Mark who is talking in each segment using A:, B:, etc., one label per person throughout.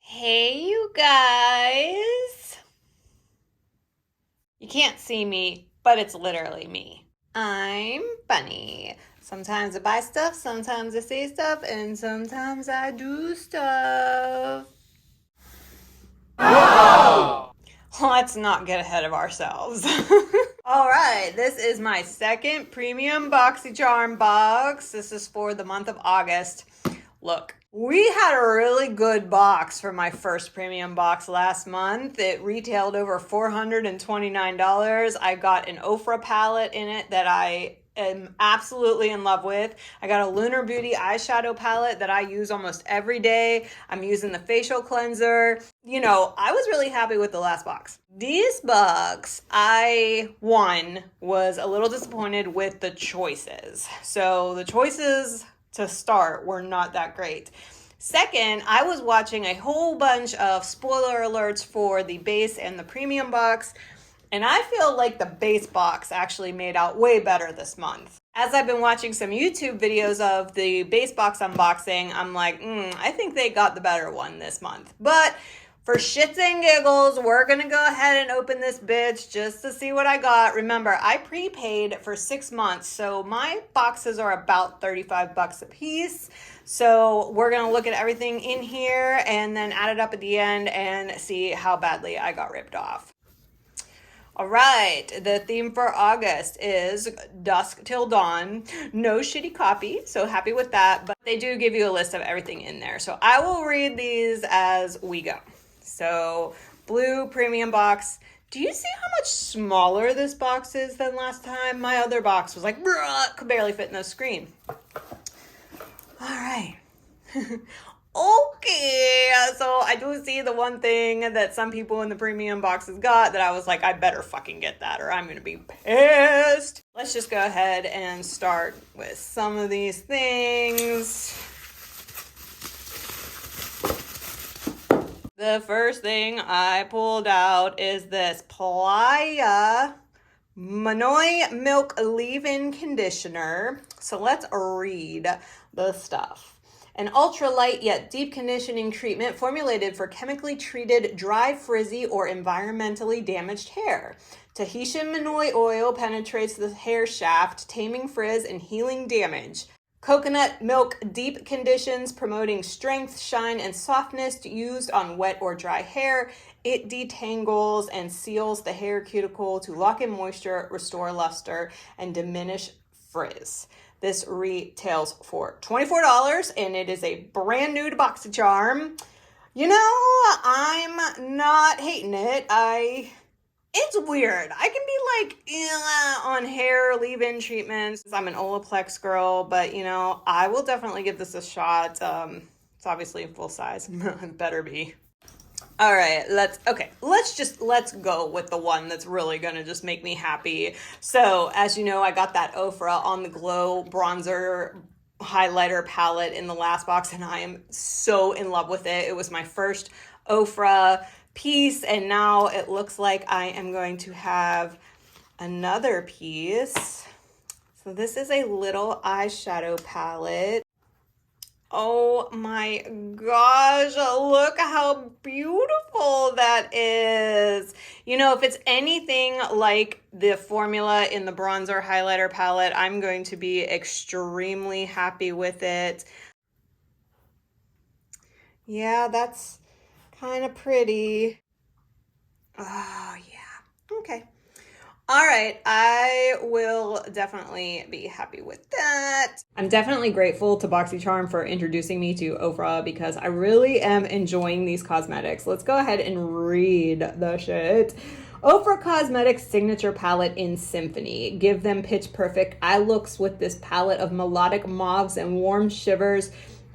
A: Hey, you guys. You can't see me, but it's literally me. I'm Bunny. Sometimes I buy stuff, sometimes I say stuff, and sometimes I do stuff. Whoa! Let's not get ahead of ourselves. All right, this is my second premium BOXYCHARM box. This is for the month of August. Look, we had a really good box for my first premium box last month. It retailed over $429. I got an Ofra palette in it that I am absolutely in love with. I got a Lunar Beauty eyeshadow palette that I use almost every day. I'm using the facial cleanser. You know, I was really happy with the last box. This box, I, was a little disappointed with the choices. So the choices to start were not that great. Second, I was watching a whole bunch of spoiler alerts for the base and the premium box, and I feel like the base box actually made out way better this month. As I've been watching some YouTube videos of the base box unboxing, I'm like, I think they got the better one this month. But for shits and giggles, we're gonna go ahead and open this bitch just to see what I got. Remember, I prepaid for 6 months, so my boxes are about 35 bucks a piece. So we're gonna look at everything in here and then add it up at the end and see how badly I got ripped off. All right, the theme for August is dusk till dawn. No shitty copy, so happy with that, but they do give you a list of everything in there. So I will read these as we go. So blue premium box. Do you see how much smaller this box is than last time? My other box was like, bruh, could barely fit in the screen. All right. Okay, so I do see the one thing that some people in the premium boxes got that I was like, I better fucking get that or I'm gonna be pissed. Let's just go ahead and start with some of these things. The first thing I pulled out is this Playa Manoi Milk Leave-In Conditioner. So let's read the stuff. An ultra-light yet deep conditioning treatment formulated for chemically treated, dry, frizzy, or environmentally damaged hair. Tahitian Manoi oil penetrates the hair shaft, taming frizz and healing damage. Coconut milk deep conditions, promoting strength, shine, and softness used on wet or dry hair. It detangles and seals the hair cuticle to lock in moisture, restore luster, and diminish frizz. This retails for $24, and it is a brand new to BOXYCHARM. You know, I'm not hating it. It's weird. I can be like, on hair leave-in treatments. I'm an Olaplex girl, but you know, I will definitely give this a shot. It's obviously full size. It better be. All right, let's go with the one that's really gonna just make me happy. So as you know, I got that Ofra On The Glow bronzer highlighter palette in the last box, and I am so in love with it. It was my first Ofra piece, and now it looks like I am going to have another piece. So this is a little eyeshadow palette. Oh my gosh, look how beautiful that is. You know, if it's anything like the formula in the bronzer highlighter palette, I'm going to be extremely happy with it. Yeah, that's kind of pretty. Oh, yeah. Okay. All right, I will definitely be happy with that. I'm definitely grateful to BOXYCHARM for introducing me to Ofra because I really am enjoying these cosmetics. Let's go ahead and read the shit. Ofra Cosmetics Signature Palette in Symphony. Give them pitch perfect eye looks with this palette of melodic mauves and warm shivers.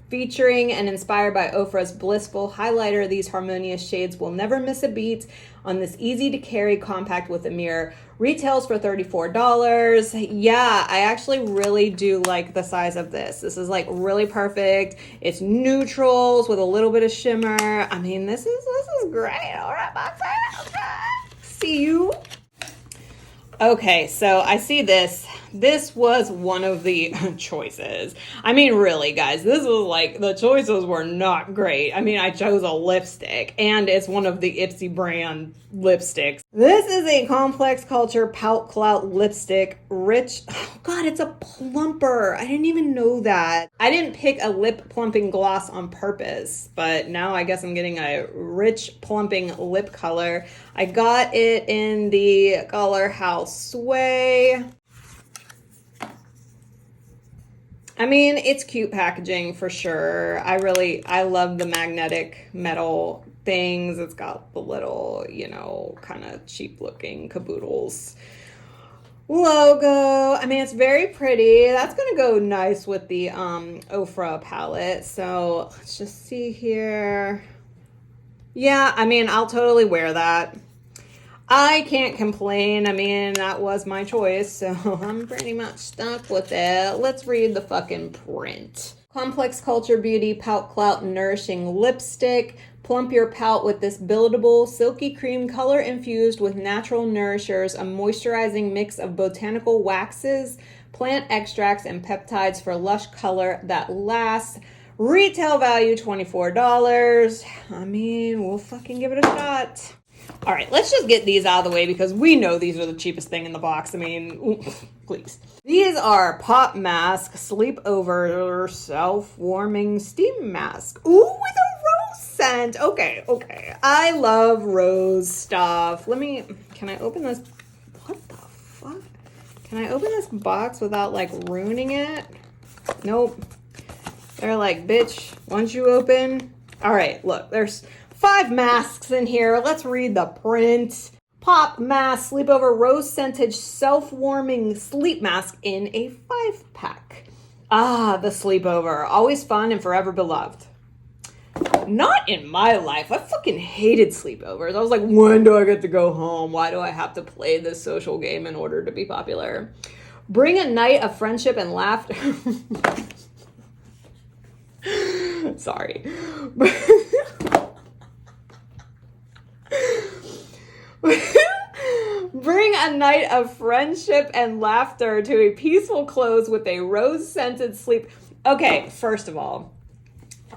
A: Featuring and inspired by Ofra's blissful highlighter, these harmonious shades will never miss a beat on this easy-to-carry compact with a mirror. Retails for $34. Yeah, I actually really do like the size of this. This is like really perfect. It's neutrals with a little bit of shimmer. I mean, this is great. All right, Boxy. Okay. See you. Okay, so I see this. this was one of the choices. I mean, really, guys, this was like, the choices were not great. I mean, I chose a lipstick, and it's one of the Ipsy brand lipsticks. This is a Complex Culture Pout Clout lipstick. Rich, oh God, it's a plumper. I didn't even know that. I didn't pick a lip plumping gloss on purpose, but now I guess I'm getting a rich plumping lip color. I got it in the color House Sway. I mean, it's cute packaging for sure. I love the magnetic metal things. It's got the little, you know, kind of cheap looking caboodles logo. I mean, it's very pretty. That's gonna go nice with the Ofra palette. So let's just see here. Yeah, I mean, I'll totally wear that. I can't complain. I mean, that was my choice, so I'm pretty much stuck with it. Let's read the fucking print. Complex Culture Beauty Pout Clout Nourishing Lipstick. Plump your pout with this buildable, silky cream color infused with natural nourishers, a moisturizing mix of botanical waxes, plant extracts, and peptides for lush color that lasts. Retail value $24. I mean, we'll fucking give it a shot. All right, let's just get these out of the way because we know these are the cheapest thing in the box. I mean, please. These are Pop Mask Sleepover Self-Warming Steam Mask. Ooh, with a rose scent. Okay. I love rose stuff. Can I open this? What the fuck? Can I open this box without like ruining it? Nope. They're like, bitch, once you open. All right, look, there's 5 masks in here. Let's read the print. Pop Mask Sleepover Rose Scented Self-Warming Sleep Mask in a 5-pack. Ah, the sleepover. Always fun and forever beloved. Not in my life. I fucking hated sleepovers. I was like, when do I get to go home? Why do I have to play this social game in order to be popular? Bring a night of friendship and laughter. Sorry. Bring a night of friendship and laughter to a peaceful close with a rose-scented sleep. Okay, first of all,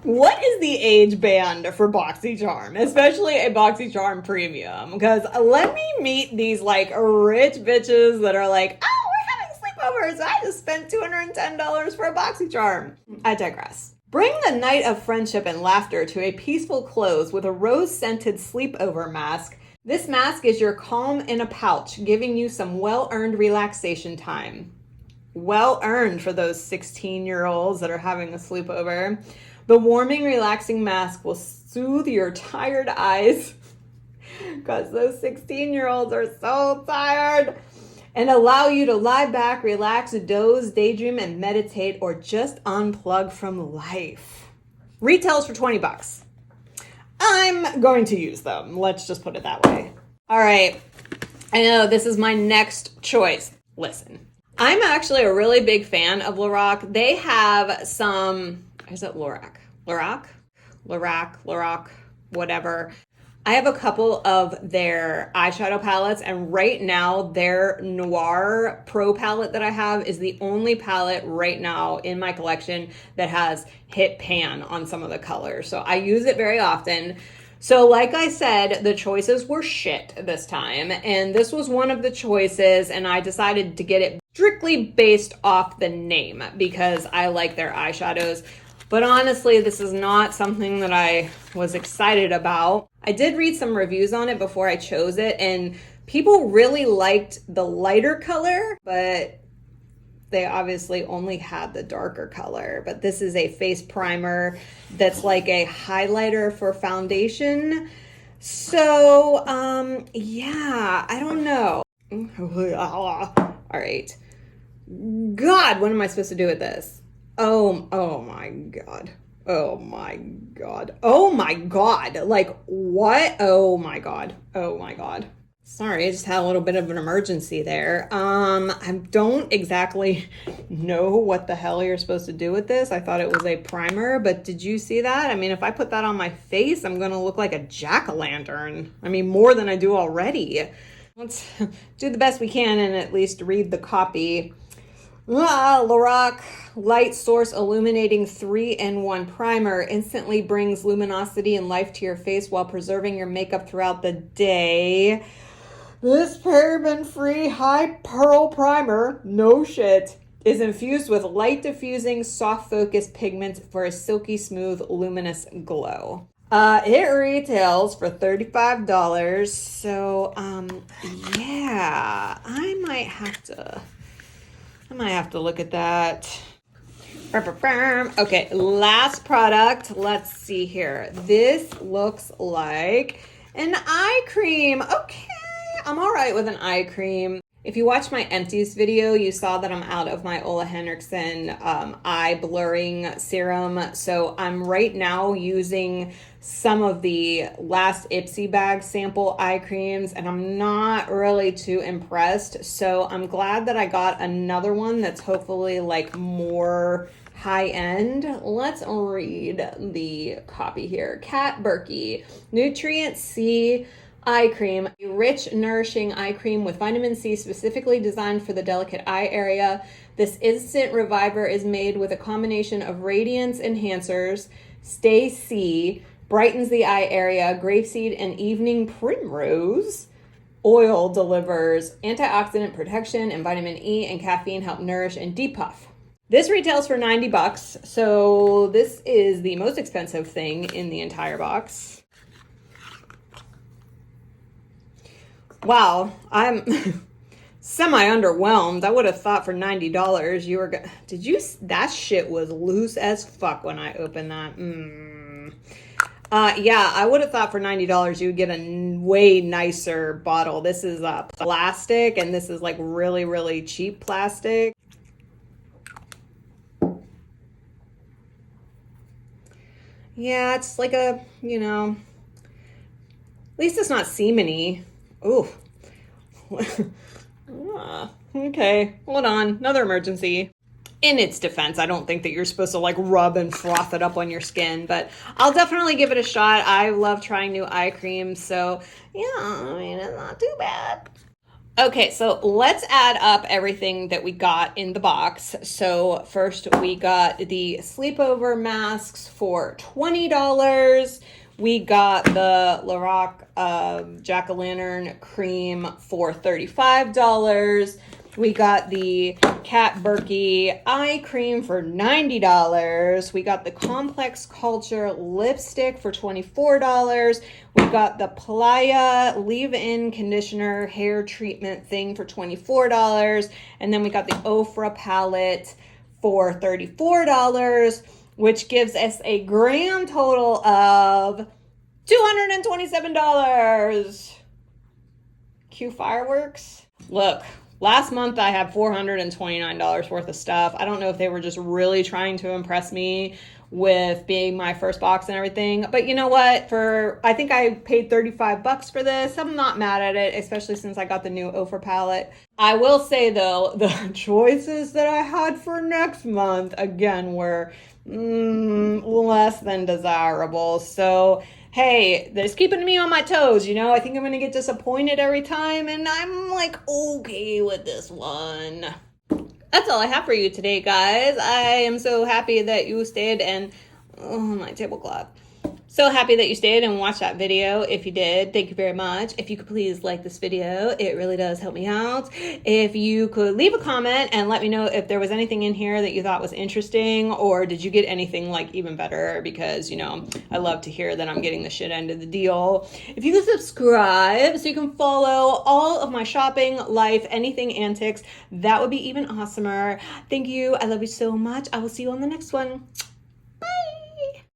A: what is the age band for BOXYCHARM, especially a BOXYCHARM premium? Because let me meet these like rich bitches that are like, oh, we're having sleepovers. I just spent $210 for a BOXYCHARM. I digress. Bring the night of friendship and laughter to a peaceful close with a rose-scented sleepover mask. This mask is your calm in a pouch, giving you some well-earned relaxation time. Well-earned for those 16-year-olds that are having a sleepover. The warming, relaxing mask will soothe your tired eyes, because those 16-year-olds are so tired, and allow you to lie back, relax, doze, daydream, and meditate, or just unplug from life. Retails for $20. I'm going to use them. Let's just put it that way. All right. I know this is my next choice. Listen, I'm actually a really big fan of Lorac. They have some, is it Lorac? Lorac, whatever. I have a couple of their eyeshadow palettes, and right now their Noir Pro palette that I have is the only palette right now in my collection that has hit pan on some of the colors. So I use it very often. So like I said, the choices were shit this time, and this was one of the choices, and I decided to get it strictly based off the name because I like their eyeshadows. But honestly, this is not something that I was excited about. I did read some reviews on it before I chose it, and people really liked the lighter color, but they obviously only had the darker color. But this is a face primer that's like a highlighter for foundation. So, yeah, I don't know. All right. God, what am I supposed to do with this? Oh my God. Oh my God. Oh my God. Like what? Oh my God. Oh my God. Sorry, I just had a little bit of an emergency there. I don't exactly know what the hell you're supposed to do with this. I thought it was a primer, but did you see that? I mean, if I put that on my face, I'm gonna look like a jack-o'-lantern. I mean, more than I do already. Let's do the best we can and at least read the copy. Lorac Light Source Illuminating 3-in-1 Primer instantly brings luminosity and life to your face while preserving your makeup throughout the day. This paraben-free high pearl primer, no shit, is infused with light diffusing, soft focused pigments for a silky smooth, luminous glow. It retails for $35. So, yeah, I might have to look at that. Okay, last product. Let's see here. This looks like an eye cream. Okay, I'm all right with an eye cream. If you watched my empties video, you saw that I'm out of my Ole Henriksen eye blurring serum. So I'm right now using some of the last Ipsy bag sample eye creams, and I'm not really too impressed. So I'm glad that I got another one that's hopefully like more high end. Let's read the copy here. Kat Berkey, Nutrient C eye cream, a rich, nourishing eye cream with vitamin C specifically designed for the delicate eye area. This instant reviver is made with a combination of radiance enhancers, Stay C, brightens the eye area, grapeseed and evening primrose oil delivers antioxidant protection, and vitamin E and caffeine help nourish and depuff. This retails for $90, so this is the most expensive thing in the entire box. Wow, I'm semi-underwhelmed. I would have thought for $90 you were that shit was loose as fuck when I opened that. Yeah, I would have thought for $90 you would get a way nicer bottle. This is plastic, and this is like really, really cheap plastic. Yeah, it's like a, at least it's not semen-y. Ooh. Okay, hold on. Another emergency. In its defense, I don't think that you're supposed to like rub and froth it up on your skin, but I'll definitely give it a shot. I love trying new eye creams, so yeah, I mean, it's not too bad. Okay, so let's add up everything that we got in the box. So first we got the sleepover masks for $20. We got the Lorac Jack-o'-lantern cream for $35. We got the Kat Berkey eye cream for $90. We got the Complex Culture lipstick for $24. We got the Playa leave-in conditioner hair treatment thing for $24. And then we got the Ofra palette for $34, which gives us a grand total of $227. Cue fireworks. Look. Last month, I had $429 worth of stuff. I don't know if they were just really trying to impress me with being my first box and everything. But you know what? I think I paid $35 for this. I'm not mad at it, especially since I got the new Ofra palette. I will say, though, the choices that I had for next month, again, were less than desirable. So hey, that's keeping me on my toes, I think I'm going to get disappointed every time, and I'm like, okay with this one. That's all I have for you today, guys. I am so happy that you stayed and, oh, my tablecloth. So happy that you stayed and watched that video. If you did, thank you very much. If you could please like this video, it really does help me out. If you could leave a comment and let me know if there was anything in here that you thought was interesting, or did you get anything like even better, because, I love to hear that I'm getting the shit end of the deal. If you could subscribe so you can follow all of my shopping, life, anything antics, that would be even awesomer. Thank you. I love you so much. I will see you on the next one.